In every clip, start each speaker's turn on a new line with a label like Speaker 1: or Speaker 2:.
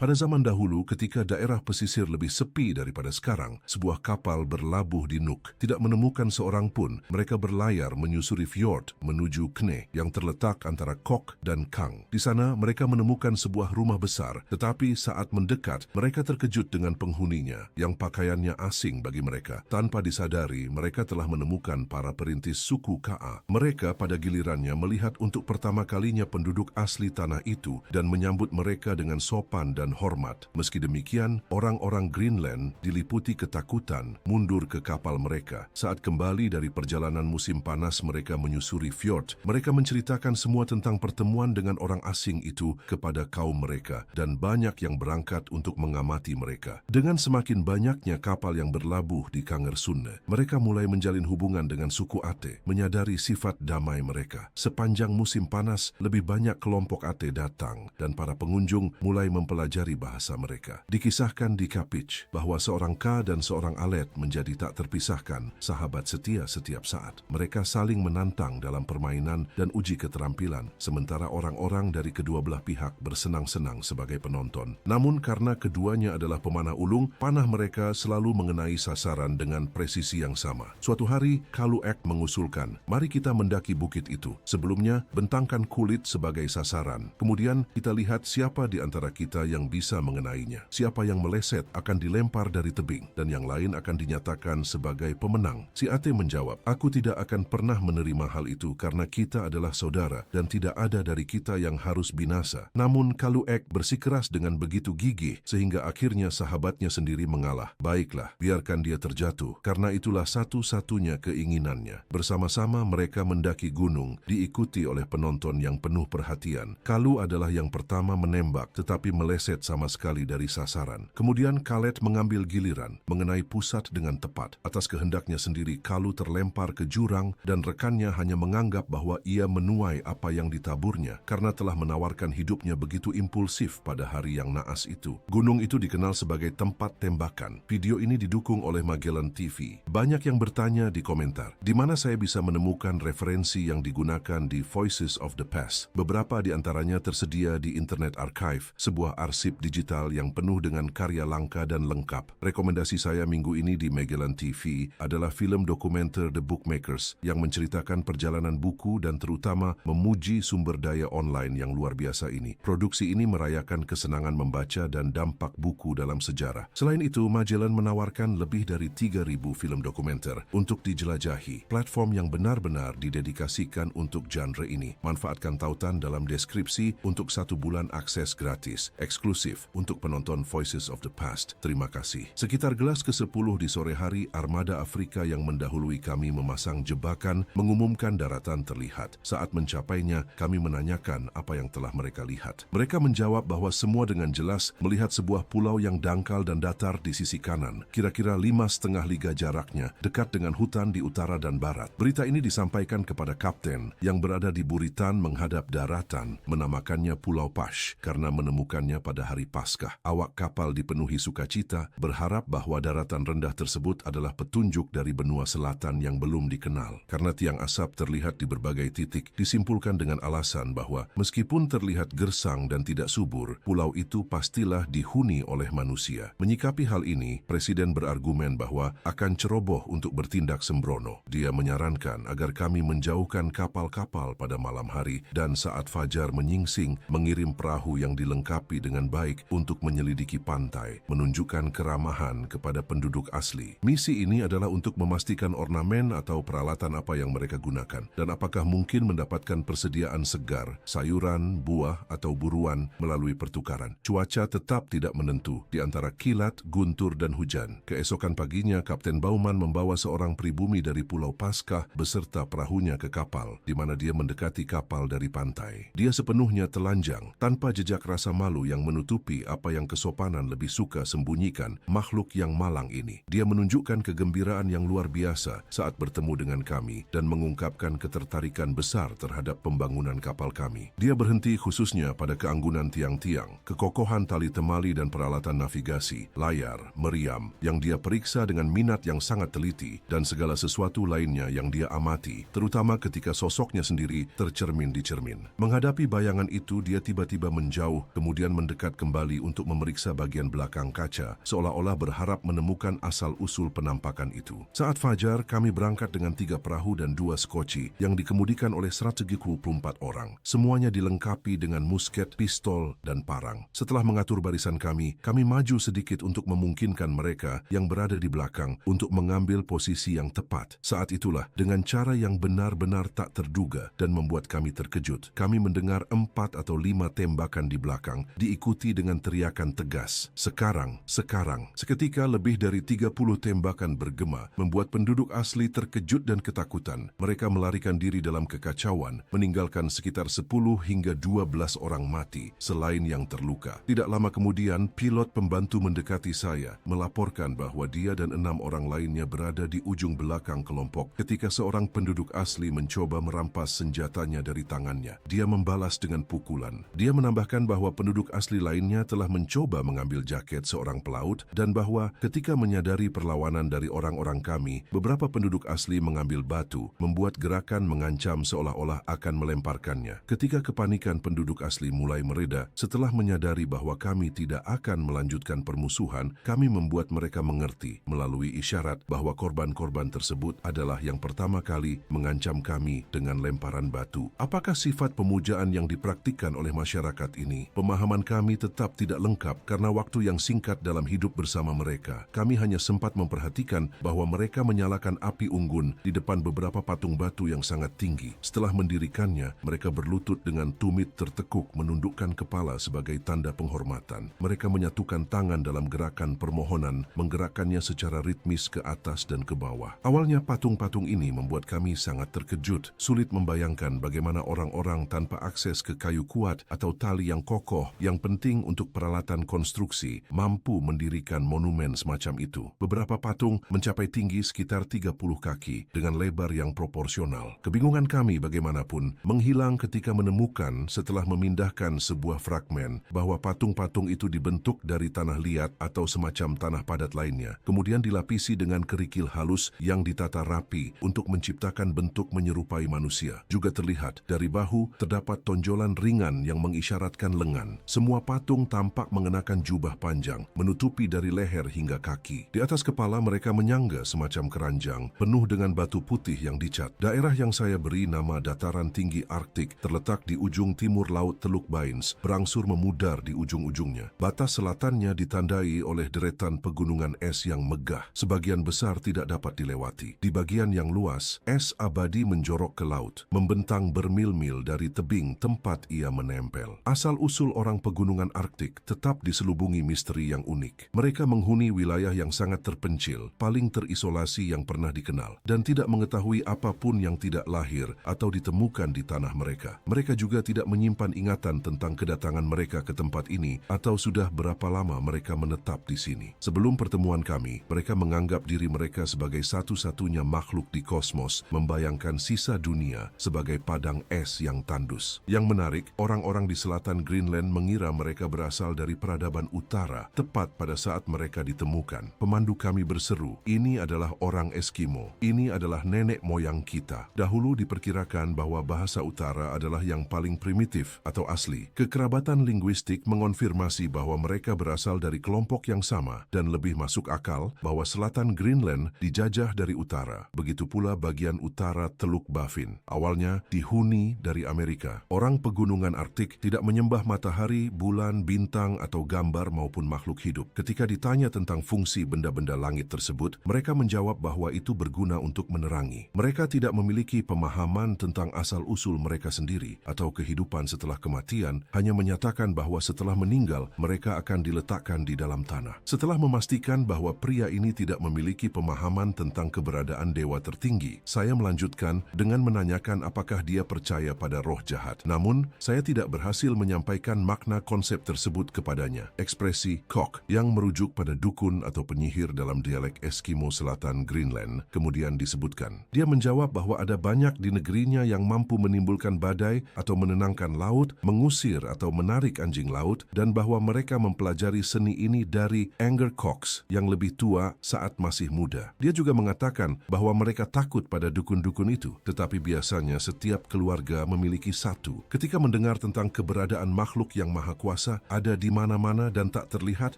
Speaker 1: Pada zaman dahulu, ketika daerah pesisir lebih sepi daripada sekarang, sebuah kapal berlabuh di Nuuk. Tidak menemukan seorang pun, mereka berlayar menyusuri fjord menuju Kne yang terletak antara Kok dan Kang. Di sana, mereka menemukan sebuah rumah besar, tetapi saat mendekat, mereka terkejut dengan penghuninya yang pakaiannya asing bagi mereka. Tanpa disadari, mereka telah menemukan para perintis suku Ka. Mereka pada gilirannya melihat untuk pertama kalinya penduduk asli tanah itu dan menyambut mereka dengan sopan dan hormat. Meski demikian, orang-orang Greenland diliputi ketakutan mundur ke kapal mereka. Saat kembali dari perjalanan musim panas mereka menyusuri fjord, mereka menceritakan semua tentang pertemuan dengan orang asing itu kepada kaum mereka dan banyak yang berangkat untuk mengamati mereka. Dengan semakin banyaknya kapal yang berlabuh di Kangersunde, mereka mulai menjalin hubungan dengan suku Ate, menyadari sifat damai mereka. Sepanjang musim panas, lebih banyak kelompok Ate datang dan para pengunjung mulai mempelajari bahasa mereka. Dikisahkan di Kapich bahwa seorang Ka dan seorang Alet menjadi tak terpisahkan, sahabat setia setiap saat. Mereka saling menantang dalam permainan dan uji keterampilan, sementara orang-orang dari kedua belah pihak bersenang-senang sebagai penonton. Namun karena keduanya adalah pemanah ulung, panah mereka selalu mengenai sasaran dengan presisi yang sama. Suatu hari, Kaluek mengusulkan, mari kita mendaki bukit itu. Sebelumnya, bentangkan kulit sebagai sasaran. Kemudian, kita lihat siapa di antara kita yang bisa mengenainya. Siapa yang meleset akan dilempar dari tebing dan yang lain akan dinyatakan sebagai pemenang. Si Ate menjawab, aku tidak akan pernah menerima hal itu karena kita adalah saudara dan tidak ada dari kita yang harus binasa. Namun Kaluek bersikeras dengan begitu gigih sehingga akhirnya sahabatnya sendiri mengalah. Baiklah, biarkan dia terjatuh karena itulah satu-satunya keinginannya. Bersama-sama mereka mendaki gunung diikuti oleh penonton yang penuh perhatian. Kalu adalah yang pertama menembak tetapi meleset sama sekali dari sasaran. Kemudian Kalet mengambil giliran, mengenai pusat dengan tepat. Atas kehendaknya sendiri, Kalu terlempar ke jurang dan rekannya hanya menganggap bahwa ia menuai apa yang ditaburnya karena telah menawarkan hidupnya begitu impulsif pada hari yang naas itu. Gunung itu dikenal sebagai tempat tembakan. Video ini didukung oleh Magellan TV. Banyak yang bertanya di komentar, di mana saya bisa menemukan referensi yang digunakan di Voices of the Past. Beberapa di antaranya tersedia di Internet Archive, sebuah arsip digital yang penuh dengan karya langka dan lengkap. Rekomendasi saya minggu ini di Magellan TV adalah film dokumenter The Bookmakers yang menceritakan perjalanan buku dan terutama memuji sumber daya online yang luar biasa ini. Produksi ini merayakan kesenangan membaca dan dampak buku dalam sejarah. Selain itu, Magellan menawarkan lebih dari 3.000 film dokumenter untuk dijelajahi. Platform yang benar-benar didedikasikan untuk genre ini. Manfaatkan tautan dalam deskripsi untuk 1 bulan akses gratis, eksklusif untuk penonton Voices of the Past. Terima kasih. Sekitar gelas ke-10 di sore hari, armada Afrika yang mendahului kami memasang jebakan, mengumumkan daratan terlihat. Saat mencapainya, kami menanyakan apa yang telah mereka lihat. Mereka menjawab bahwa semua dengan jelas melihat sebuah pulau yang dangkal dan datar di sisi kanan, kira-kira 5,5 liga jaraknya, dekat dengan hutan di utara dan barat. Berita ini disampaikan kepada kapten yang berada di buritan menghadap daratan, menamakannya Pulau Pash karena menemukannya pada hari Paskah. Awak kapal dipenuhi sukacita, berharap bahwa daratan rendah tersebut adalah petunjuk dari benua selatan yang belum dikenal. Karena tiang asap terlihat di berbagai titik, disimpulkan dengan alasan bahwa meskipun terlihat gersang dan tidak subur, pulau itu pastilah dihuni oleh manusia. Menyikapi hal ini, Presiden berargumen bahwa akan ceroboh untuk bertindak sembrono. Dia menyarankan agar kami menjauhkan kapal-kapal pada malam hari dan saat fajar menyingsing, mengirim perahu yang dilengkapi dengan baik untuk menyelidiki pantai, menunjukkan keramahan kepada penduduk asli. Misi ini adalah untuk memastikan ornamen atau peralatan apa yang mereka gunakan dan apakah mungkin mendapatkan persediaan segar, sayuran, buah, atau buruan melalui pertukaran. Cuaca tetap tidak menentu di antara kilat, guntur, dan hujan. Keesokan paginya, Kapten Bauman membawa seorang pribumi dari Pulau Paskah beserta perahunya ke kapal, di mana dia mendekati kapal dari pantai. Dia sepenuhnya telanjang, tanpa jejak rasa malu yang menutupi apa yang kesopanan lebih suka sembunyikan makhluk yang malang ini. Dia menunjukkan kegembiraan yang luar biasa saat bertemu dengan kami dan mengungkapkan ketertarikan besar terhadap pembangunan kapal kami. Dia berhenti khususnya pada keanggunan tiang-tiang, kekokohan tali temali dan peralatan navigasi, layar, meriam, yang dia periksa dengan minat yang sangat teliti, dan segala sesuatu lainnya yang dia amati, terutama ketika sosoknya sendiri tercermin di cermin. Menghadapi bayangan itu, dia tiba-tiba menjauh, kemudian mendekat mendekat kembali untuk memeriksa bagian belakang kaca, seolah-olah berharap menemukan asal-usul penampakan itu. Saat fajar, kami berangkat dengan 3 perahu dan 2 skoci yang dikemudikan oleh 134 orang. Semuanya dilengkapi dengan musket, pistol, dan parang. Setelah mengatur barisan kami maju sedikit untuk memungkinkan mereka yang berada di belakang untuk mengambil posisi yang tepat. Saat itulah, dengan cara yang benar-benar tak terduga dan membuat kami terkejut, kami mendengar 4 atau 5 tembakan di belakang, diikuti dengan teriakan tegas, "Sekarang, sekarang." Seketika lebih dari 30 tembakan bergema, membuat penduduk asli terkejut dan ketakutan. Mereka melarikan diri dalam kekacauan, meninggalkan sekitar 10 hingga 12 orang mati, selain yang terluka. Tidak lama kemudian, pilot pembantu mendekati saya, melaporkan bahwa dia dan 6 orang lainnya berada di ujung belakang kelompok ketika seorang penduduk asli mencoba merampas senjatanya dari tangannya. Dia membalas dengan pukulan. Dia menambahkan bahwa penduduk asli lainnya telah mencoba mengambil jaket seorang pelaut dan bahwa ketika menyadari perlawanan dari orang-orang kami, beberapa penduduk asli mengambil batu, membuat gerakan mengancam seolah-olah akan melemparkannya. Ketika kepanikan penduduk asli mulai mereda, setelah menyadari bahwa kami tidak akan melanjutkan permusuhan, kami membuat mereka mengerti melalui isyarat bahwa korban-korban tersebut adalah yang pertama kali mengancam kami dengan lemparan batu. Apakah sifat pemujaan yang dipraktikkan oleh masyarakat ini? Pemahaman kami tetap tidak lengkap karena waktu yang singkat dalam hidup bersama mereka. Kami hanya sempat memperhatikan bahwa mereka menyalakan api unggun di depan beberapa patung batu yang sangat tinggi. Setelah mendirikannya, mereka berlutut dengan tumit tertekuk menundukkan kepala sebagai tanda penghormatan. Mereka menyatukan tangan dalam gerakan permohonan, menggerakkannya secara ritmis ke atas dan ke bawah. Awalnya patung-patung ini membuat kami sangat terkejut. Sulit membayangkan bagaimana orang-orang tanpa akses ke kayu kuat atau tali yang kokoh yang penting untuk peralatan konstruksi mampu mendirikan monumen semacam itu. Beberapa patung mencapai tinggi sekitar 30 kaki dengan lebar yang proporsional. Kebingungan kami bagaimanapun menghilang ketika menemukan setelah memindahkan sebuah fragmen bahwa patung-patung itu dibentuk dari tanah liat atau semacam tanah padat lainnya, kemudian dilapisi dengan kerikil halus yang ditata rapi untuk menciptakan bentuk menyerupai manusia. Juga terlihat dari bahu terdapat tonjolan ringan yang mengisyaratkan lengan. Semua patung tampak mengenakan jubah panjang, menutupi dari leher hingga kaki. Di atas kepala mereka menyangga semacam keranjang, penuh dengan batu putih yang dicat. Daerah yang saya beri nama Dataran Tinggi Arktik terletak di ujung timur Laut Teluk Bains, berangsur memudar di ujung-ujungnya. Batas selatannya ditandai oleh deretan pegunungan es yang megah. Sebagian besar tidak dapat dilewati. Di bagian yang luas, es abadi menjorok ke laut, membentang bermil-mil dari tebing tempat ia menempel. Asal-usul orang pegunungan Arktik tetap diselubungi misteri yang unik. Mereka menghuni wilayah yang sangat terpencil, paling terisolasi yang pernah dikenal, dan tidak mengetahui apapun yang tidak lahir atau ditemukan di tanah mereka. Mereka juga tidak menyimpan ingatan tentang kedatangan mereka ke tempat ini atau sudah berapa lama mereka menetap di sini. Sebelum pertemuan kami, mereka menganggap diri mereka sebagai satu-satunya makhluk di kosmos, membayangkan sisa dunia sebagai padang es yang tandus. Yang menarik, orang-orang di selatan Greenland mengira mereka berasal dari peradaban utara, tepat pada saat mereka ditemukan. Pemandu kami berseru, "Ini adalah orang Eskimo. Ini adalah nenek moyang kita." Dahulu diperkirakan bahwa bahasa utara adalah yang paling primitif atau asli. Kekerabatan linguistik mengonfirmasi bahwa mereka berasal dari kelompok yang sama dan lebih masuk akal bahwa selatan Greenland dijajah dari utara. Begitu pula bagian utara Teluk Baffin. Awalnya dihuni dari Amerika. Orang pegunungan Arktik tidak menyembah matahari, bulan, bintang, atau gambar maupun makhluk hidup. Ketika ditanya tentang fungsi benda-benda langit tersebut, mereka menjawab bahwa itu berguna untuk menerangi. Mereka tidak memiliki pemahaman tentang asal-usul mereka sendiri atau kehidupan setelah kematian, hanya menyatakan bahwa setelah meninggal, mereka akan diletakkan di dalam tanah. Setelah memastikan bahwa pria ini tidak memiliki pemahaman tentang keberadaan dewa tertinggi, saya melanjutkan dengan menanyakan apakah dia percaya pada roh jahat. Namun, saya tidak berhasil menyampaikan makna konsep tersebut kepadanya. Ekspresi kok yang merujuk pada dukun atau penyihir dalam dialek Eskimo Selatan Greenland kemudian disebutkan. Dia menjawab bahwa ada banyak di negerinya yang mampu menimbulkan badai atau menenangkan laut, mengusir atau menarik anjing laut, dan bahwa mereka mempelajari seni ini dari Anger Cox yang lebih tua saat masih muda. Dia juga mengatakan bahwa mereka takut pada dukun-dukun itu, tetapi biasanya setiap keluarga memiliki satu. Ketika mendengar tentang keberadaan makhluk yang maha kuasa kuasa, ada di mana-mana dan tak terlihat,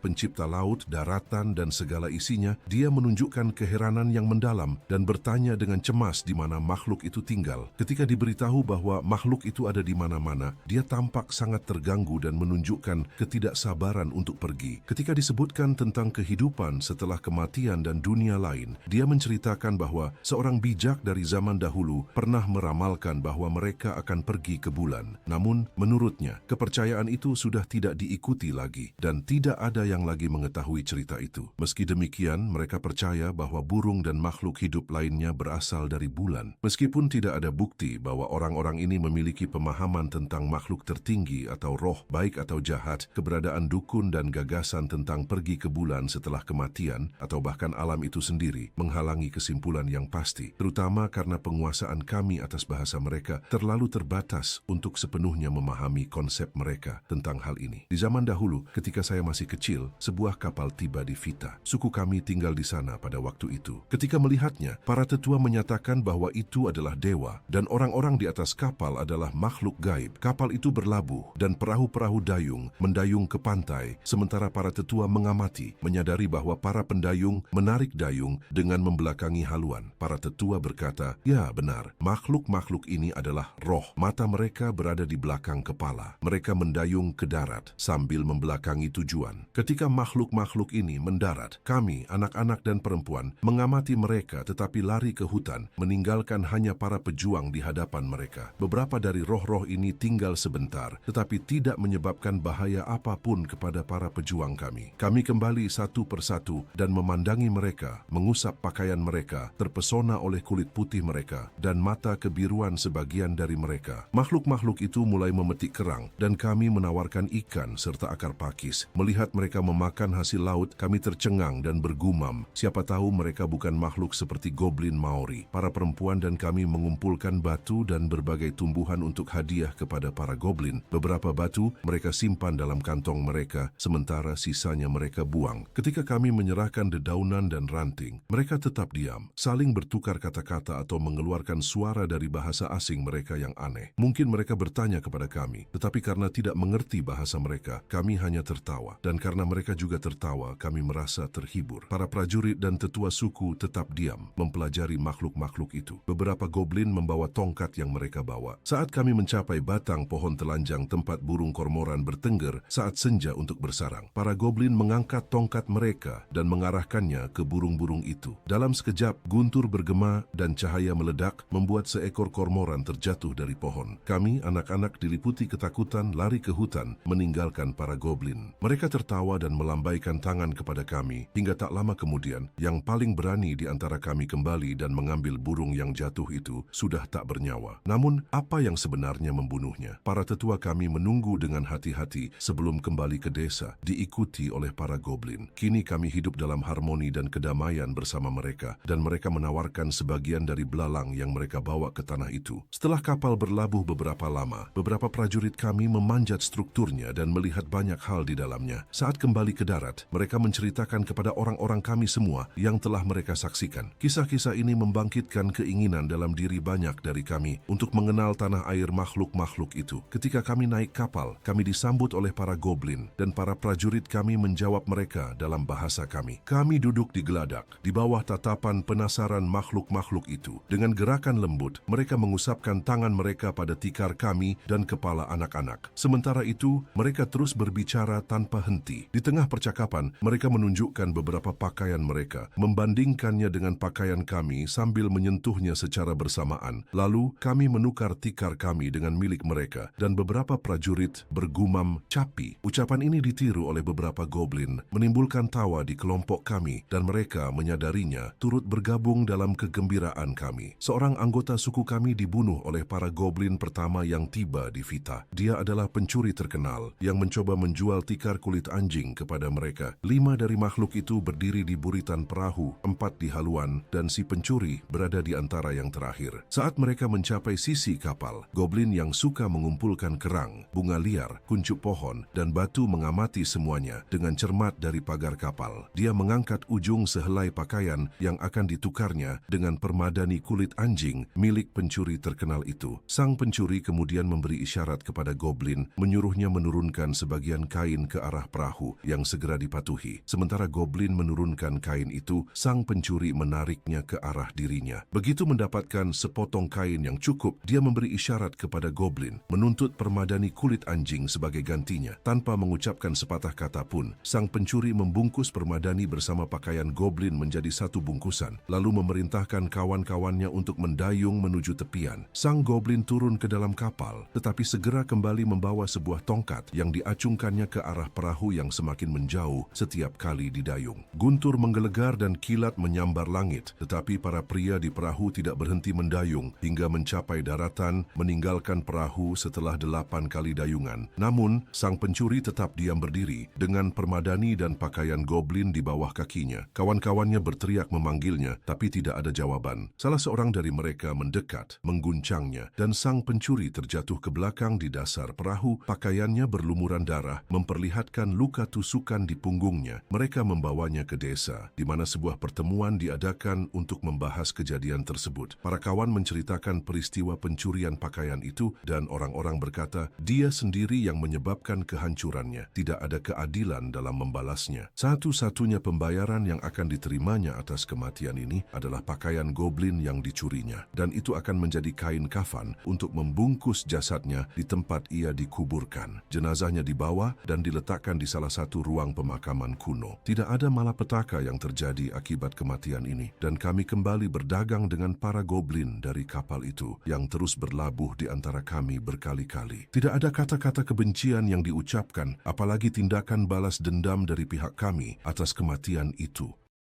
Speaker 1: pencipta laut, daratan, dan segala isinya. Dia menunjukkan keheranan yang mendalam dan bertanya dengan cemas di mana makhluk itu tinggal. Ketika diberitahu bahwa makhluk itu ada di mana-mana, dia tampak sangat terganggu dan menunjukkan ketidaksabaran untuk pergi. Ketika disebutkan tentang kehidupan setelah kematian dan dunia lain, dia menceritakan bahwa seorang bijak dari zaman dahulu pernah meramalkan bahwa mereka akan pergi ke bulan. Namun, menurutnya, kepercayaan itu sudah tidak diikuti lagi dan tidak ada yang lagi mengetahui cerita itu. Meski demikian, mereka percaya bahwa burung dan makhluk hidup lainnya berasal dari bulan. Meskipun tidak ada bukti bahwa orang-orang ini memiliki pemahaman tentang makhluk tertinggi atau roh, baik atau jahat, keberadaan dukun dan gagasan tentang pergi ke bulan setelah kematian atau bahkan alam itu sendiri menghalangi kesimpulan yang pasti, terutama karena penguasaan kami atas bahasa mereka terlalu terbatas untuk sepenuhnya memahami konsep mereka tentang hal ini. Di zaman dahulu, ketika saya masih kecil, sebuah kapal tiba di Vita. Suku kami tinggal di sana pada waktu itu. Ketika melihatnya, para tetua menyatakan bahwa itu adalah dewa dan orang-orang di atas kapal adalah makhluk gaib. Kapal itu berlabuh dan perahu-perahu dayung mendayung ke pantai, sementara para tetua mengamati, menyadari bahwa para pendayung menarik dayung dengan membelakangi haluan. Para tetua berkata, "Ya benar, makhluk-makhluk ini adalah roh. Mata mereka berada di belakang kepala. Mereka mendayung ke darat sambil membelakangi tujuan." Ketika makhluk-makhluk ini mendarat, kami, anak-anak dan perempuan, mengamati mereka tetapi lari ke hutan, meninggalkan hanya para pejuang di hadapan mereka. Beberapa dari roh-roh ini tinggal sebentar, tetapi tidak menyebabkan bahaya apapun kepada para pejuang kami. Kami kembali satu persatu dan memandangi mereka, mengusap pakaian mereka, terpesona oleh kulit putih mereka, dan mata kebiruan sebagian dari mereka. Makhluk-makhluk itu mulai memetik kerang, dan kami menawarkan ikan serta akar pakis. Melihat mereka memakan hasil laut, kami tercengang dan bergumam, siapa tahu mereka bukan makhluk seperti goblin Maori. Para perempuan dan kami mengumpulkan batu dan berbagai tumbuhan untuk hadiah kepada para goblin. Beberapa batu mereka simpan dalam kantong mereka, sementara sisanya mereka buang. Ketika kami menyerahkan dedaunan dan ranting, mereka tetap diam, saling bertukar kata-kata atau mengeluarkan suara dari bahasa asing mereka yang aneh. Mungkin mereka bertanya kepada kami, tetapi karena tidak mengerti bahasa mereka, kami hanya tertawa. Dan karena mereka juga tertawa, kami merasa terhibur. Para prajurit dan tetua suku tetap diam, mempelajari makhluk-makhluk itu. Beberapa goblin membawa tongkat yang mereka bawa. Saat kami mencapai batang pohon telanjang tempat burung kormoran bertengger saat senja untuk bersarang, para goblin mengangkat tongkat mereka dan mengarahkannya ke burung-burung itu. Dalam sekejap, guntur bergema dan cahaya meledak membuat seekor kormoran terjatuh dari pohon. Kami, anak-anak, diliputi ketakutan, lari ke hutan, meninggalkan para goblin. Mereka tertawa dan melambaikan tangan kepada kami, hingga tak lama kemudian, yang paling berani di antara kami kembali dan mengambil burung yang jatuh itu sudah tak bernyawa. Namun, apa yang sebenarnya membunuhnya? Para tetua kami menunggu dengan hati-hati sebelum kembali ke desa, diikuti oleh para goblin. Kini kami hidup dalam harmoni dan kedamaian bersama mereka, dan mereka menawarkan sebagian dari belalang yang mereka bawa ke tanah itu. Setelah kapal berlabuh beberapa lama, beberapa prajurit kami memanjat strukturnya dan melihat banyak hal di dalamnya. Saat kembali ke darat, mereka menceritakan kepada orang-orang kami semua yang telah mereka saksikan. Kisah-kisah ini membangkitkan keinginan dalam diri banyak dari kami untuk mengenal tanah air makhluk-makhluk itu. Ketika kami naik kapal, kami disambut oleh para goblin, dan para prajurit kami menjawab mereka dalam bahasa kami. Kami duduk di geladak, di bawah tatapan penasaran makhluk-makhluk itu. Dengan gerakan lembut, mereka mengusapkan tangan mereka pada tikar kami dan kepala anak-anak. Sementara itu, mereka terus berbicara tanpa henti. Di tengah percakapan, mereka menunjukkan beberapa pakaian mereka, membandingkannya dengan pakaian kami sambil menyentuhnya secara bersamaan. Lalu, kami menukar tikar kami dengan milik mereka, dan beberapa prajurit bergumam capi. Ucapan ini ditiru oleh beberapa goblin, menimbulkan tawa di kelompok kami, dan mereka menyadarinya turut bergabung dalam kegembiraan kami. Seorang anggota suku kami dibunuh oleh para goblin pertama yang tiba di Vita. Dia adalah pencuri terkenal yang mencoba menjual tikar kulit anjing kepada mereka. 5 dari makhluk itu berdiri di buritan perahu, 4 di haluan, dan si pencuri berada di antara yang terakhir. Saat mereka mencapai sisi kapal, goblin yang suka mengumpulkan kerang, bunga liar, kuncup pohon, dan batu mengamati semuanya dengan cermat dari pagar kapal. Dia mengangkat ujung sehelai pakaian yang akan ditukarnya dengan permadani kulit anjing milik pencuri terkenal itu. Sang pencuri kemudian memberi isyarat kepada goblin, menyuruhnya menurunkan menurunkan sebagian kain ke arah perahu yang segera dipatuhi. Sementara goblin menurunkan kain itu, sang pencuri menariknya ke arah dirinya. Begitu mendapatkan sepotong kain yang cukup, dia memberi isyarat kepada goblin, menuntut permadani kulit anjing sebagai gantinya. Tanpa mengucapkan sepatah kata pun, sang pencuri membungkus permadani bersama pakaian goblin menjadi satu bungkusan, lalu memerintahkan kawan-kawannya untuk mendayung menuju tepian. Sang goblin turun ke dalam kapal, tetapi segera kembali membawa sebuah tongkat yang diacungkannya ke arah perahu yang semakin menjauh setiap kali didayung. Guntur menggelegar dan kilat menyambar langit, tetapi para pria di perahu tidak berhenti mendayung hingga mencapai daratan, meninggalkan perahu setelah 8 kali dayungan. Namun, sang pencuri tetap diam berdiri dengan permadani dan pakaian goblin di bawah kakinya. Kawan-kawannya berteriak memanggilnya, tapi tidak ada jawaban. Salah seorang dari mereka mendekat, mengguncangnya, dan sang pencuri terjatuh ke belakang di dasar perahu. Pakaiannya berlumuran darah, memperlihatkan luka tusukan di punggungnya. Mereka membawanya ke desa, di mana sebuah pertemuan diadakan untuk membahas kejadian tersebut. Para kawan menceritakan peristiwa pencurian pakaian itu, dan orang-orang berkata, dia sendiri yang menyebabkan kehancurannya. Tidak ada keadilan dalam membalasnya. Satu-satunya pembayaran yang akan diterimanya atas kematian ini adalah pakaian goblin yang dicurinya, dan itu akan menjadi kain kafan untuk membungkus jasadnya di tempat ia dikuburkan. Jenazahnya dibawa dan diletakkan di salah satu ruang pemakaman kuno. Tidak ada malapetaka yang terjadi akibat kematian ini, dan kami kembali berdagang dengan para goblin dari kapal itu yang terus berlabuh di antara kami berkali-kali. Tidak ada kata-kata kebencian yang diucapkan, apalagi tindakan balas dendam dari pihak kami atas kematian itu.